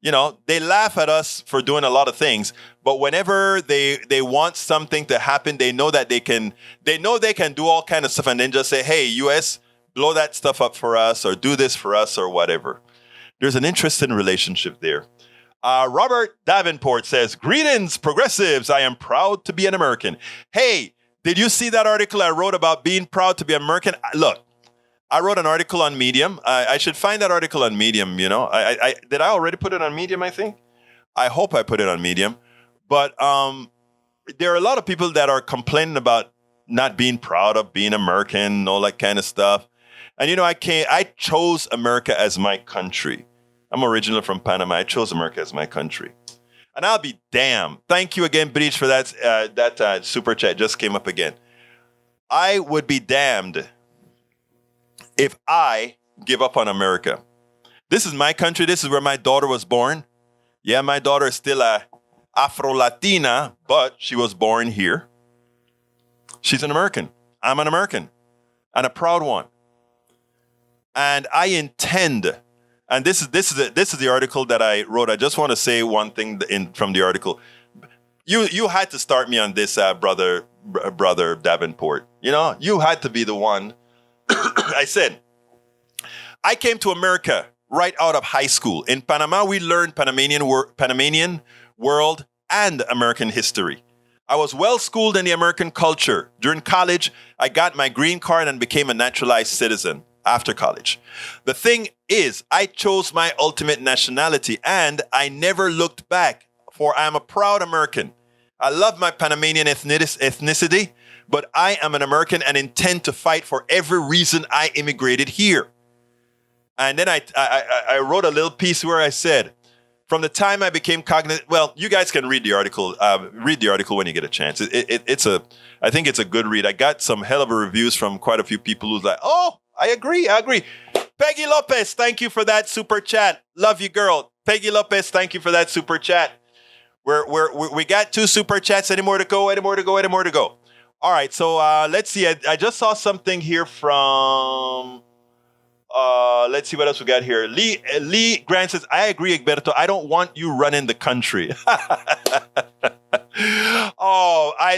You know, they laugh at us for doing a lot of things, but whenever they want something to happen, they know they can do all kind of stuff and then just say, hey, US, blow that stuff up for us or do this for us or whatever. There's an interesting relationship there. Robert Davenport says, greetings, progressives. I am proud to be an American. Hey, did you see that article I wrote about being proud to be American? Look, I wrote an article on Medium. I should find that article on Medium, you know. Did I already put it on Medium, I think? I hope I put it on Medium. But there are a lot of people that are complaining about not being proud of being American and all that kind of stuff. And, you know, I chose America as my country. I'm originally from Panama. I chose America as my country. And I'll be damned. Thank you again, Breach, for that super chat. Just came up again. I would be damned if I give up on America. This is my country. This is where my daughter was born. Yeah, my daughter is still a Afro-Latina, but she was born here. She's an American. I'm an American. And a proud one. And I intend, and this is the article that I wrote. I just want to say one thing from the article. You had to start me on this, brother Davenport. You know, you had to be the one. I said, I came to America right out of high school. In Panama, we learned Panamanian world and American history. I was well schooled in the American culture. During college, I got my green card and became a naturalized citizen after college. The thing is, I chose my ultimate nationality and I never looked back, for I am a proud American. I love my Panamanian ethnicity, but I am an American and intend to fight for every reason I immigrated here. And then I wrote a little piece where I said, from the time I became cognizant, well, you guys can read the article. Read the article when you get a chance. I think it's a good read. I got some hell of a reviews from quite a few people who's like, oh, I agree. Peggy Lopez, thank you for that super chat. Love you, girl. Peggy Lopez, thank you for that super chat. We got 2 super chats. Any more to go? All right, so let's see. I just saw something here from... let's see what else we got here. Lee Grant says, I agree, Egberto. I don't want you running the country.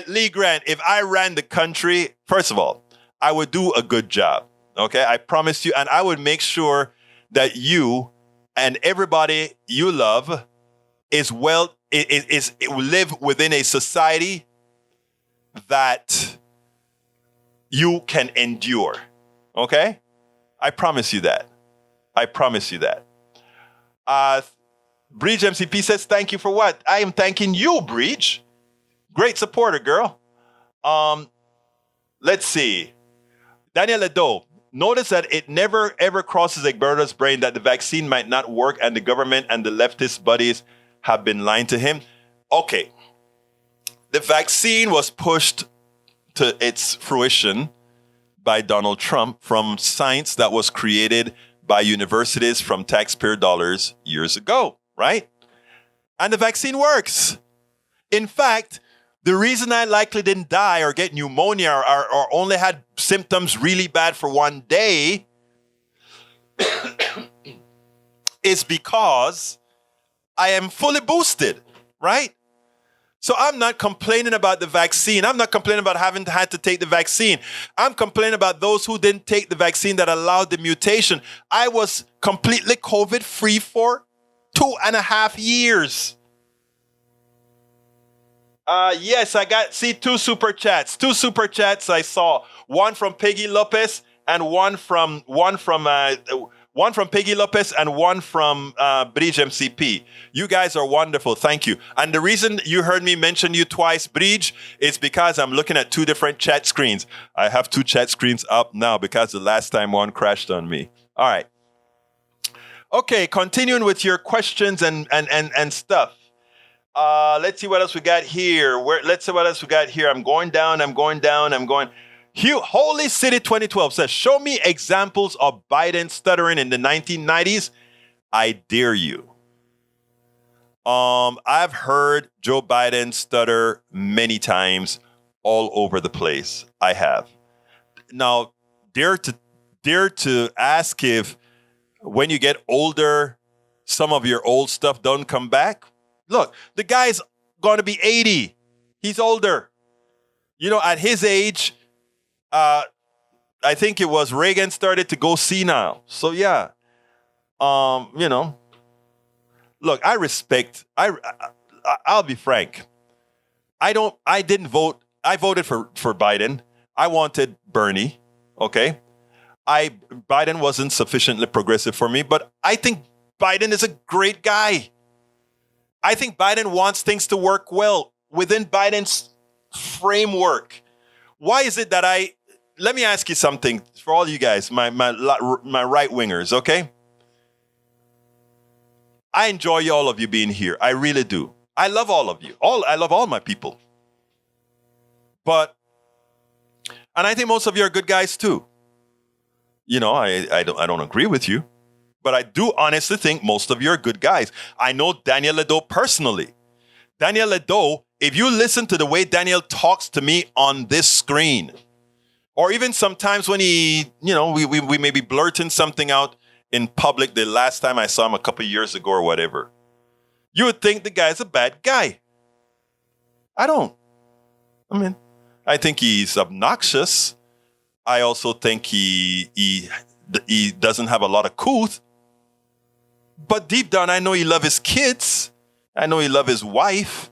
Lee Grant, if I ran the country, first of all, I would do a good job. Okay, I promise you. And I would make sure that you and everybody you love live within a society that you can endure. Okay? I promise you that. Breach MCP says, thank you for what? I am thanking you, Breach. Great supporter, girl. Let's see. Daniel Ledo, notice that it never ever crosses Egberto's brain that the vaccine might not work and the government and the leftist buddies have been lying to him. Okay. The vaccine was pushed to its fruition by Donald Trump from science that was created by universities from taxpayer dollars years ago, right? And the vaccine works. In fact, the reason I likely didn't die or get pneumonia or only had symptoms really bad for one day is because I am fully boosted, right? So I'm not complaining about the vaccine. I'm not complaining about having had to take the vaccine. I'm complaining about those who didn't take the vaccine that allowed the mutation. I was completely COVID-free for 2.5 years. Yes, I got, 2 super chats. 2 super chats I saw. One from Peggy Lopez and one from Peggy Lopez and one from Bridge MCP. You guys are wonderful. Thank you. And the reason you heard me mention you twice, Bridge, is because I'm looking at 2 different chat screens. I have 2 chat screens up now because the last time one crashed on me. All right. Okay, continuing with your questions and stuff. Let's see what else we got here. I'm going down. Holy City 2012 says, show me examples of Biden stuttering in the 1990s. I dare you. I've heard Joe Biden stutter many times all over the place. I have. Now, dare to ask if when you get older, some of your old stuff don't come back. Look, the guy's going to be 80. He's older. At his age, I think it was Reagan started to go senile. So yeah, look, I respect. I'll be frank. I didn't vote. I voted for Biden. I wanted Bernie. Okay, Biden wasn't sufficiently progressive for me, but I think Biden is a great guy. I think Biden wants things to work well within Biden's framework. Why is it that let me ask you something for all you guys, my right wingers, okay? I enjoy all of you being here. I really do. I love all of you. I love all my people. And I think most of you are good guys too. I don't agree with you, but I do honestly think most of you are good guys. I know Daniel Ledo personally. Daniel Ledo, if you listen to the way Daniel talks to me on this screen, or even sometimes when he, we may be blurting something out in public the last time I saw him a couple of years ago or whatever, you would think the guy's a bad guy. I don't. I think he's obnoxious. I also think he doesn't have a lot of couth. But deep down, I know he loves his kids. I know he loves his wife.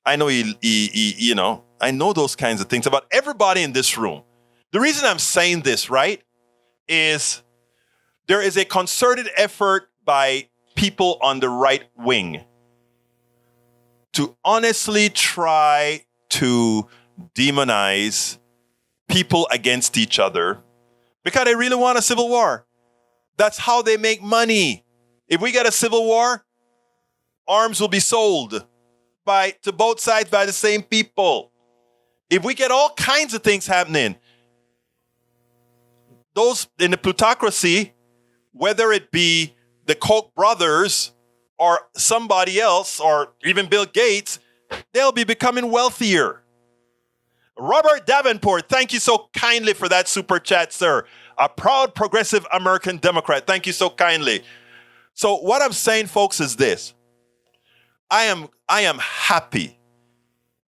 I know I know those kinds of things about everybody in this room. The reason I'm saying this, right, is there is a concerted effort by people on the right wing to honestly try to demonize people against each other because they really want a civil war. That's how they make money. If we get a civil war, arms will be sold to both sides by the same people. If we get all kinds of things happening, those in the plutocracy, whether it be the Koch brothers or somebody else or even Bill Gates, they'll be becoming wealthier. Robert Davenport, thank you so kindly for that super chat, sir. A proud progressive American Democrat. Thank you so kindly. So what I'm saying, folks, is this. I am happy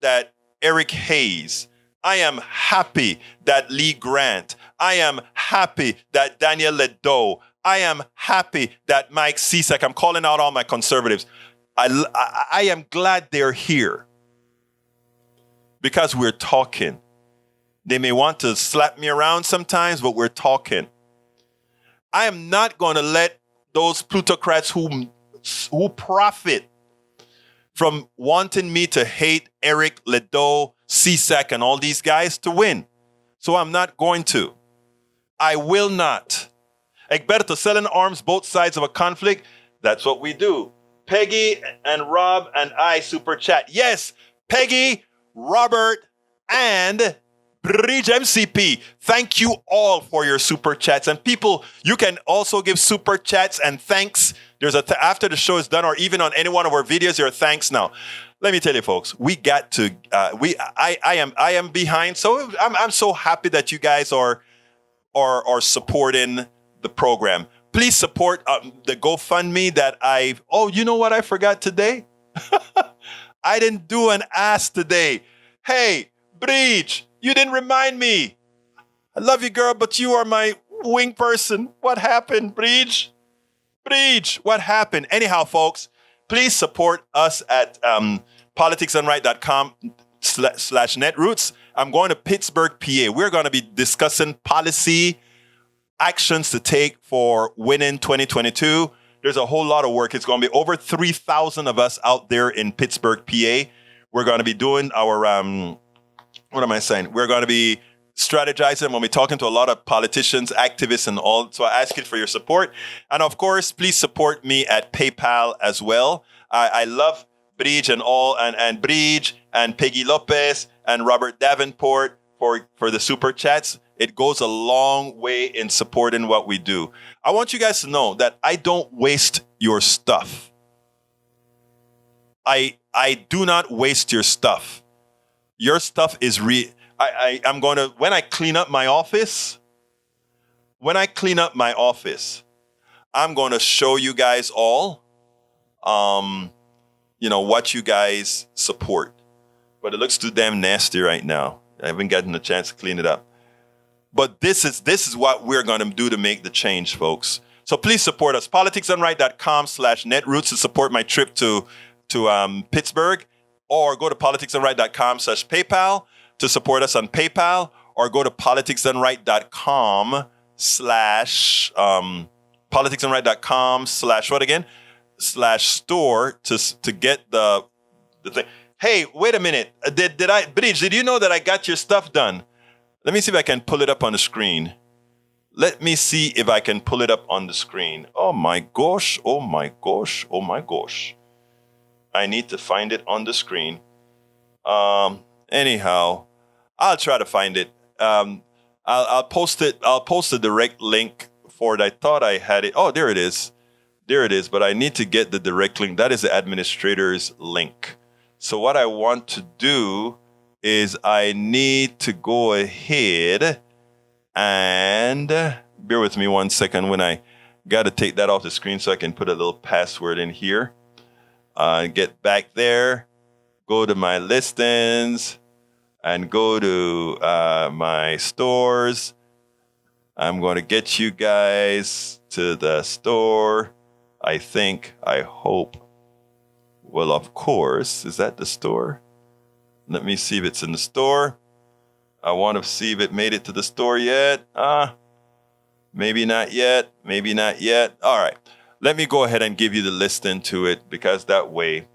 that Eric Hayes, I am happy that Lee Grant, I am happy that Daniel Ledo, I am happy that Mike Cisak. I'm calling out all my conservatives. I am glad they're here because we're talking. They may want to slap me around sometimes, but we're talking. I am not going to let those plutocrats who profit from wanting me to hate Eric, Ledo, Cisak, and all these guys to win. So I'm not going to. I will not. Egberto, selling arms both sides of a conflict, that's what we do. Peggy and Rob and I super chat. Yes, Peggy, Robert, and Bridge MCP. Thank you all for your super chats. And people, you can also give super chats and thanks. There's after the show is done, or even on any one of our videos, there are thanks now. Let me tell you, folks, we got to. I am behind. So I'm so happy that you guys are supporting the program. Please support the GoFundMe that oh, you know what I forgot today? I didn't do an ask today. Hey, Breach, you didn't remind me. I love you, girl, but you are my wing person. What happened, Breach? Breach, what happened? Anyhow, folks, please support us at politicsandright.com/netroots. I'm going to Pittsburgh, PA. We're going to be discussing policy actions to take for winning 2022. There's a whole lot of work. It's going to be over 3,000 of us out there in Pittsburgh, PA. We're going to be doing our, what am I saying? We're going to be strategizing when we're talking to a lot of politicians, activists, and all. So I ask you for your support. And of course, please support me at PayPal as well. I love Bridge and all, and Bridge and Peggy Lopez and Robert Davenport for the super chats. It goes a long way in supporting what we do. I want you guys to know that I don't waste your stuff. I do not waste your stuff. Your stuff is I'm going to, when I clean up my office, I'm going to show you guys all, what you guys support. But it looks too damn nasty right now. I haven't gotten a chance to clean it up. But this is what we're going to do to make the change, folks. So please support us. politicsdoneright.com/netroots to support my trip to Pittsburgh, or go to politicsdoneright.com/PayPal to support us on PayPal, or go to politicsdoneright.com/what again? /store to get the thing. Hey, wait a minute. Bridge, did you know that I got your stuff done? Let me see if I can pull it up on the screen. Oh my gosh. I need to find it on the screen. Anyhow, I'll try to find it. I'll post it. I'll post a direct link for it. I thought I had it. Oh, there it is. But I need to get the direct link. That is the administrator's link. So what I want to do is I need to go ahead and bear with me 1 second when I got to take that off the screen so I can put a little password in here. Get back there, go to my listings, and go to my stores. I'm going to get you guys to the store. I hope. Well, of course, is that the store? Let me see if it's in the store. I want to see if it made it to the store yet. Maybe not yet. All right. Let me go ahead and give you the listing to it, because that way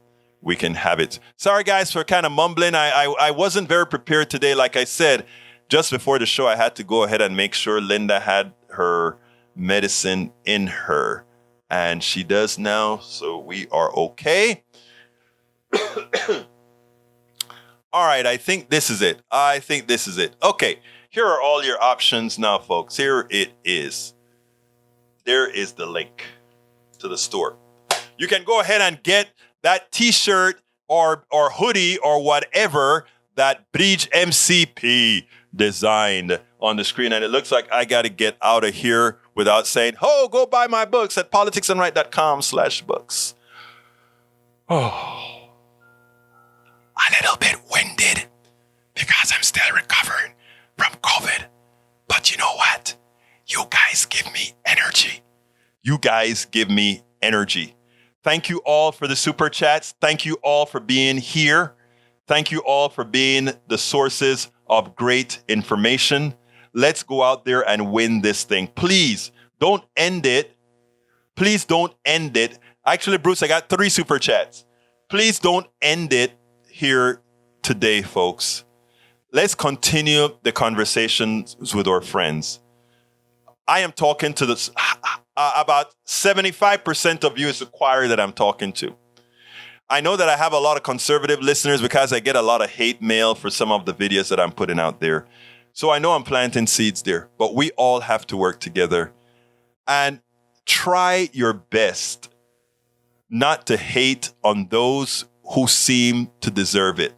we can have it. Sorry, guys, for kind of mumbling. I wasn't very prepared today. Like I said, just before the show, I had to go ahead and make sure Linda had her medicine in her. And she does now, so we are okay. All right, I think this is it. Okay, here are all your options now, folks. Here it is. There is the link to the store. You can go ahead and get that t-shirt or hoodie or whatever that Bridge MCP designed on the screen. And it looks like I got to get out of here without saying, oh, go buy my books at politicsdoneright.com/books. Oh, a little bit winded because I'm still recovering from COVID. But you know what? You guys give me energy. Thank you all for the super chats. Thank you all for being here. Thank you all for being the sources of great information. Let's go out there and win this thing. Please don't end it. Actually, Bruce, I got 3 super chats. Please don't end it here today, folks. Let's continue the conversations with our friends. I am talking to about 75% of you is the choir that I'm talking to. I know that I have a lot of conservative listeners because I get a lot of hate mail for some of the videos that I'm putting out there. So I know I'm planting seeds there, but we all have to work together and try your best not to hate on those who seem to deserve it.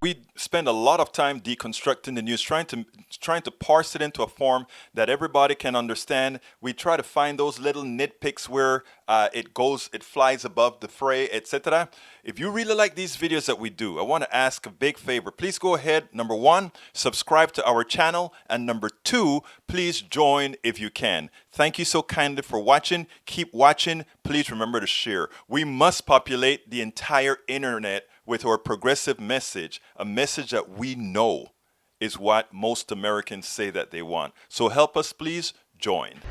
We spend a lot of time deconstructing the news, trying to parse it into a form that everybody can understand. We try to find those little nitpicks where it flies above the fray, etc. If you really like these videos that we do, I want to ask a big favor. Please go ahead. Number 1, subscribe to our channel. And number 2, please join if you can. Thank you so kindly for watching. Keep watching. Please remember to share. We must populate the entire internet with our progressive message, a message that we know is what most Americans say that they want. So help us, please join.